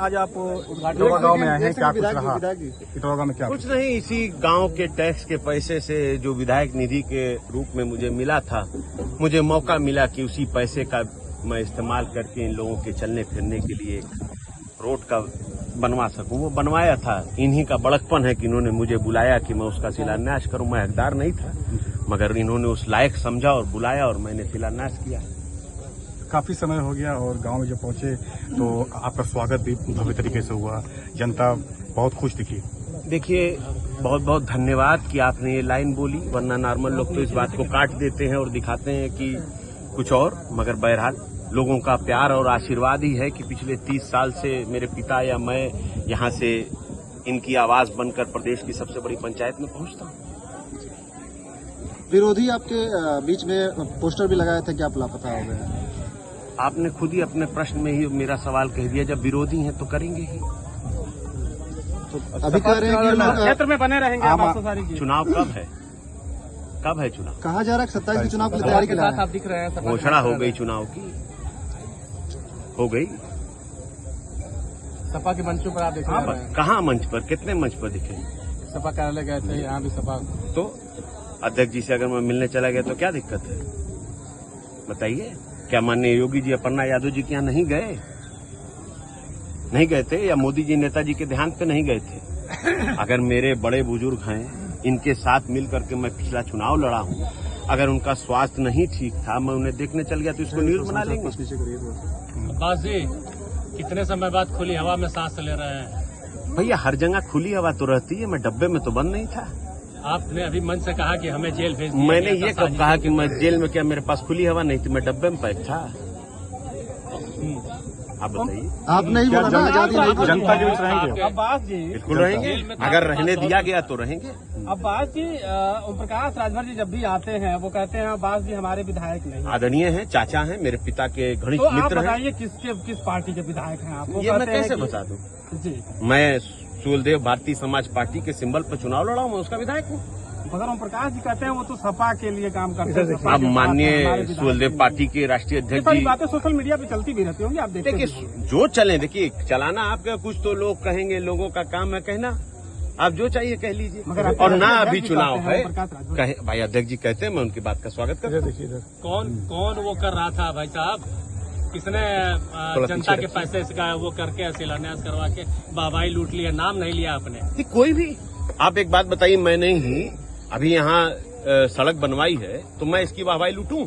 आज आप इटौरा गांव में आए हैं, क्या कुछ रहा? इटौरा गांव में क्या कुछ नहीं, इसी गांव के टैक्स के पैसे से जो विधायक निधि के रूप में मुझे मिला था, मुझे मौका मिला कि उसी पैसे का मैं इस्तेमाल करके इन लोगों के चलने फिरने के लिए एक रोड का बनवा सकूं। वो बनवाया था। इन्हीं का बड़कपन है कि इन्होंने मुझे बुलाया कि मैं उसका शिलान्यास करूं। मैं हकदार नहीं था, मगर इन्होंने उस लायक समझा और बुलाया और मैंने शिलान्यास किया। काफी समय हो गया और गांव में जब पहुंचे तो आपका स्वागत भी भव्य तरीके से हुआ, जनता बहुत खुश दिखी। देखिए, बहुत बहुत धन्यवाद कि आपने ये लाइन बोली, वरना नॉर्मल लोग तो इस बात को काट देते हैं और दिखाते हैं कि कुछ और। मगर बहरहाल लोगों का प्यार और आशीर्वाद ही है कि पिछले 30 साल से मेरे पिता या मैं यहाँ से इनकी आवाज बनकर प्रदेश की सबसे बड़ी पंचायत में पहुंचता हूँ। विरोधी आपके बीच में पोस्टर भी लगाया था कि आप लापता हो गए। आपने खुद ही अपने प्रश्न में ही मेरा सवाल कह दिया, जब विरोधी हैं तो करेंगे ही। तो अभी कह रहे हैं कि क्षेत्र में बने रहेंगे। चुनाव कब है? कब है चुनाव? कहा जा रहा है 27 के चुनाव की तैयारी के साथ आप दिख रहे हैं। घोषणा हो गई चुनाव की, हो गई। सपा के मंचों पर आप देख रहे हैं? कहाँ मंच पर? कितने मंच पर दिखे? सपा कार्यालय गए थे, यहाँ भी सपा। तो अध्यक्ष जी से अगर मैं मिलने चला गया तो क्या दिक्कत है? बताइए, क्या माननीय योगी जी अपर्णा यादव जी के यहाँ नहीं गए? नहीं गए थे? या मोदी जी नेताजी के देहांत पे नहीं गए थे? अगर मेरे बड़े बुजुर्ग हैं, इनके साथ मिल करके मैं पिछला चुनाव लड़ा हूँ, अगर उनका स्वास्थ्य नहीं ठीक था, मैं उन्हें देखने चल गया तो इसको न्यूज बना लेंगे। अब्बास जी, कितने समय बाद खुली हवा में सांस ले रहे हैं? भैया, हर जगह खुली हवा तो रहती है, मैं डब्बे में तो बंद नहीं था। आपने अभी मन से कहा कि हमें जेल भेज दिया। मैंने ये कब कहा कि मैं जेल में? क्या मेरे पास खुली हवा नहीं थी? मैं डब्बे में पैक था। आप बताइए। आप नहीं बोला ना, आजादी नहीं। जनता के बीच रहेंगे? अब्बास जी बिल्कुल रहेंगे, अगर रहने दिया गया तो रहेंगे। अब्बास जी, ओम प्रकाश राजभर जी जब भी आते हैं वो कहते हैं अब्बास जी हमारे विधायक नहीं। आदरणीय हैं, चाचा हैं, मेरे पिता के घनिष्ठ तो आप मित्र हैं। बताइए किस पार्टी के विधायक हैं आप? ये मैं कैसे बता दूं? जी, मैं सूलदेव भारतीय समाज पार्टी के सिंबल पर चुनाव लड़ा हूं, मैं उसका विधायक हूँ। मगर ओम प्रकाश जी कहते हैं वो तो सपा के लिए काम करते हैं। अब माननीय सूलदेव पार्टी के राष्ट्रीय अध्यक्ष जी, बातें सोशल मीडिया पे चलती भी रहती होंगी, आप देखते देखिए, जो चले, देखिए चलाना आपका, कुछ तो लोग कहेंगे, लोगों का काम है कहना। आप जो चाहिए कह लीजिए। और ना अभी चुनाव है, कहे भाई अध्यक्ष जी कहते हैं, मैं उनकी बात का स्वागत करता हूँ। कौन वो कर रहा था भाई साहब? किसने जनता के पैसे का वो करके शिलान्यास करवा के वाहवाही लूट लिया? नाम नहीं लिया आपने। कोई भी, आप एक बात बताइए, मैंने ही अभी यहाँ सड़क बनवाई है तो मैं इसकी वाहवाही लूटूं?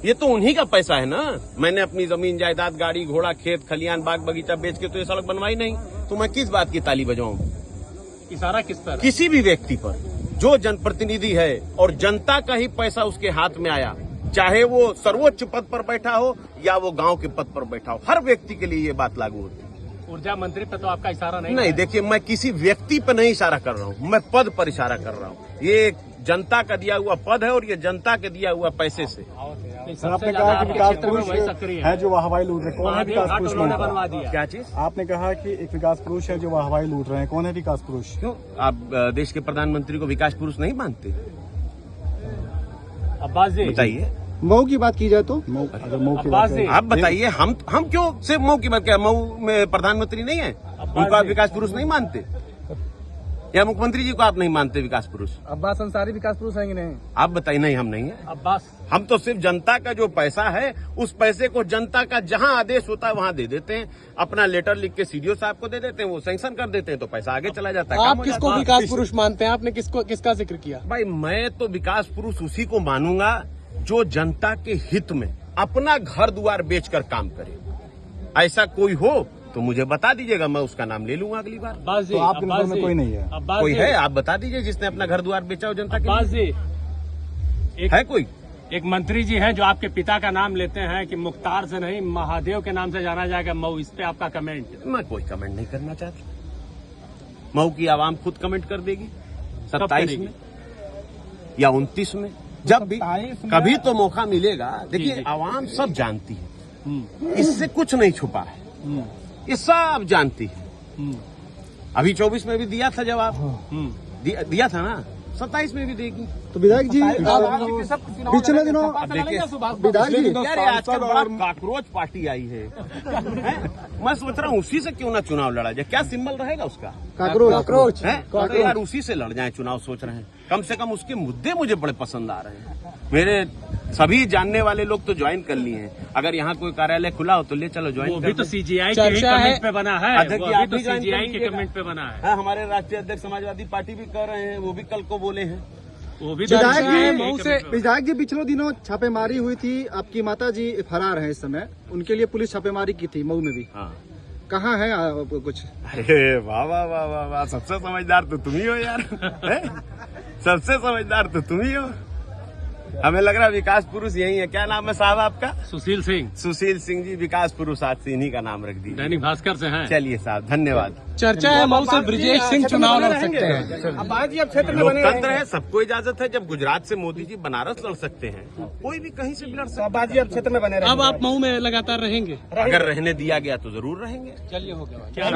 ये तो उन्हीं का पैसा है ना। मैंने अपनी जमीन जायदाद, गाड़ी घोड़ा, खेत खलियान, बाग बगीचा बेच के तो ये सड़क बनवाई नहीं, तो मैं किस बात की ताली बजाऊं? इशारा किस पर? किसी भी व्यक्ति पर जो जनप्रतिनिधि है और जनता का ही पैसा उसके हाथ में आया, चाहे वो सर्वोच्च पद पर बैठा हो या वो गांव के पद पर बैठा हो, हर व्यक्ति के लिए ये बात लागू होती है। ऊर्जा मंत्री पे तो आपका इशारा नहीं? देखिए, मैं किसी व्यक्ति पर नहीं इशारा कर रहा हूँ, मैं पद पर इशारा कर रहा हूँ। ये जनता का दिया हुआ पद है और ये जनता के दिया हुआ पैसे से। सर, आपने कहा कि विकास पुरुष है जो वाहवाही लूट रहे हैं, कौन है विकास पुरुष? बनवा दिया। क्या चीज? आपने कहा कि एक विकास पुरुष है जो वाहवाही लूट रहे हैं, कौन है विकास पुरुष? क्यों आप देश के प्रधानमंत्री को विकास पुरुष नहीं मानते? अब्बास जी बताइए। मऊ की बात की जाए तो अगर मऊ की अब्बास बात जी, करें, आप बताइए, हम क्यों सिर्फ मऊ की बात? क्या मऊ में प्रधानमंत्री नहीं है? उनको आप विकास पुरुष नहीं मानते? या मुख्यमंत्री जी को आप नहीं मानते विकास पुरुष? अब्बास अंसारी विकास पुरुष है कि नहीं? आप बताइए। नहीं, हम नहीं है। अब्बास, हम तो सिर्फ जनता का जो पैसा है, उस पैसे को जनता का जहां आदेश होता है वहां दे देते हैं। अपना लेटर लिख के सीडीओ साहब को दे देते हैं, वो सैंक्शन कर देते हैं, तो पैसा आगे चला जाता है। आप किसको विकास पुरुष मानते हैं? आपने किसका जिक्र किया? भाई, मैं तो विकास पुरुष उसी को मानूंगा जो जनता के हित में अपना घर द्वार बेचकर काम करे। ऐसा कोई हो तो मुझे बता दीजिएगा, मैं उसका नाम ले लूंगा अगली बार। तो आपके नजर में कोई नहीं है? कोई है? आप बता दीजिए जिसने अपना घर द्वार बेचा हो जनता के अब्बास लिए। जी, है कोई? एक मंत्री जी हैं जो आपके पिता का नाम लेते हैं कि मुख्तार से नहीं महादेव के नाम से जाना जाएगा मऊ, इस पे आपका कमेंट? मैं कोई कमेंट नहीं करना चाहता। मऊ की आवाम खुद कमेंट कर देगी 27 में या 29 में, जब भी कभी तो मौका मिलेगा। देखिए, आवाम सब जानती है, इससे कुछ नहीं छुपा है, ये सब जानती है। अभी 24 में भी दिया था जवाब, दिया था ना। 27 में भी देगी। तो विधायक जी पिछले दिनों विधायक जी यार ये आजकल बड़ा काकरोच पार्टी आई है हैं? मैं सोच रहा हूँ उसी से क्यों ना चुनाव लड़ा जाए। क्या सिंबल रहेगा उसका? काकरोच है तो यार उसी से लड़ जाए चुनाव सोच रहे हैं। कम से कम उसके मुद्दे मुझे बड़े पसंद आ रहे हैं। मेरे सभी जानने वाले लोग तो ज्वाइन कर लिए हैं। अगर यहाँ कोई कार्यालय खुला हो तो ले चलो ज्वाइन। वो भी तो सीजीआई के कमेंट पे बना है। अध्यक्ष वो जी, भी आप तो भी ज्वाइन सीजीआई कर के लीजिएगा। कमेंट पे बना है। हाँ, हमारे राष्ट्रीय अध्यक्ष समाजवादी पार्टी भी कर रहे हैं, वो भी कल को बोले हैं। वो भी तो विधायक सीजीआई जी के कमेंट पे विधायक जी पिछले दिनों छापेमारी हुई थी, आपकी माता जी फरार हैं इस समय, उनके लिए पुलिस छापेमारी की थी मऊ में भी। हाँ। कहाँ है कुछ? अरे वाह वाह वाह वाह वाह, सबसे समझदार तो तुम ही हो यार। हैं? सबसे समझदार तो तुम ही हो। हमें लग रहा है विकास पुरुष यही है। क्या नाम है साहब आपका? सुशील सिंह सुशील सिंह जी विकास पुरुष आज से इन्हीं का नाम रख दीजिए। दैनिक भास्कर से हैं। चलिए साहब, धन्यवाद। चर्चा है मऊ से ब्रिजेश सिंह चुनाव लड़ सकते हैं। अब बात जी अब क्षेत्र में बने लोकतंत्र है, सबको इजाजत है। जब गुजरात से मोदी जी बनारस लड़ सकते हैं, कोई भी कहीं से भी लड़ सकता बात जी अब क्षेत्र में बने अब आप मऊ में लगातार रहेंगे? है। अगर रहने दिया गया तो जरूर रहेंगे। चलिए हो गया।